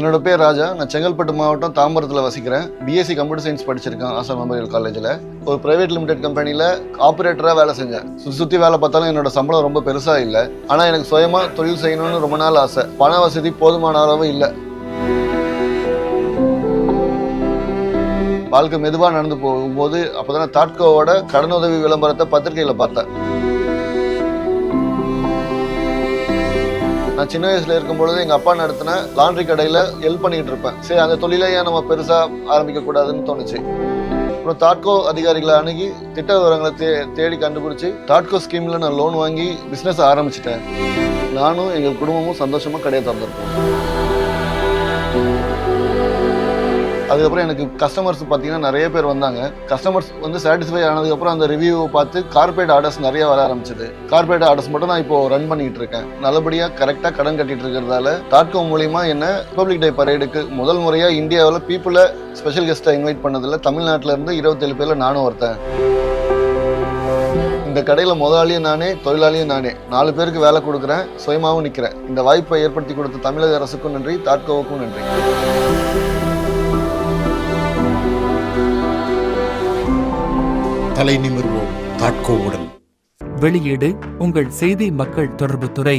என்னோட பேர் ராஜா. நான் செங்கல்பட்டு மாவட்டம் தாம்பரத்தில் வசிக்கிறேன். பிஎஸ்சி கம்ப்யூட்டர் சயின்ஸ் படிச்சிருக்கேன் ஆசான் மெமோரியல் காலேஜில். ஒரு ப்ரைவேட் லிமிடெட் கம்பெனியில் ஆப்ரேட்டராக வேலை செஞ்சேன். சுற்றி வேலை பார்த்தாலும் என்னோட சம்பளம் ரொம்ப பெருசாக இல்லை. ஆனால் எனக்கு சுயமாக தொழில் செய்யணும்னு ரொம்ப நாள் ஆசை. பண வசதி போதுமான அளவு இல்லை. வாழ்க்கை மெதுவாக நடந்து போகும்போது அப்போதான் தாட்கோவோட கடனுதவி விளம்பரத்தை பத்திரிகையில் பார்த்தேன். நான் சின்ன வயசுல இருக்கும் பொழுது எங்க அப்பா நடத்தின லாண்ட்ரி கடையில ஹெல்ப் பண்ணிட்டு இருப்பேன். சரி, அந்த தொழிலையே நம்ம பெருசா ஆரம்பிக்க கூடாதுன்னு தோணுச்சு. அப்புறம் தாட்கோ அதிகாரிகளை அணுகி திட்ட விவரங்களை தேடி கண்டுபிடிச்சு தாட்கோ ஸ்கீம்ல நான் லோன் வாங்கி பிசினஸ் ஆரம்பிச்சிட்டேன். நானும் எங்க குடும்பமும் சந்தோஷமா கடையை திறந்திருக்கோம். அதுக்கப்புறம் எனக்கு கஸ்டமர்ஸ் பார்த்தீங்கன்னா நிறைய பேர் வந்தாங்க. கஸ்டமர்ஸ் வந்து சாட்டிஸ்ஃபை ஆனதுக்கப்புறம் அந்த ரிவ்யூவை பார்த்து கார்பரேட் ஆர்டர்ஸ் நிறைய வர ஆரம்பிச்சது. கார்பரேட் ஆர்டர்ஸ் மட்டும் நான் இப்போ ரன் பண்ணிட்டு இருக்கேன். நல்லபடியாக கரெக்டாக கடன் கட்டிட்டு இருக்கிறதால தாட்கோ மூலியமா என்ன ரிபப்ளிக் டே பரேடுக்கு முதல் முறையாக இந்தியாவில் பீப்புளை ஸ்பெஷல் கெஸ்ட்டை இன்வைட் பண்ணதில்ல. தமிழ்நாட்டில் இருந்து 27 பேர்ல நானும் ஒருத்தன். இந்த கடையில் முதலாளியும் நானே, தொழிலாளியும் நானே. 4 பேருக்கு வேலை கொடுக்குறேன், சுயமாகவும் நிற்கிறேன். இந்த வாய்ப்பை ஏற்படுத்தி கொடுத்த தமிழக அரசுக்கும் நன்றி, தாட்கோவுக்கும் நன்றி. தலை நிமிர்வோம் தாட்கோவுடன். வெளியீடு உங்கள் செய்தி மக்கள் தொடர்புத்துறை.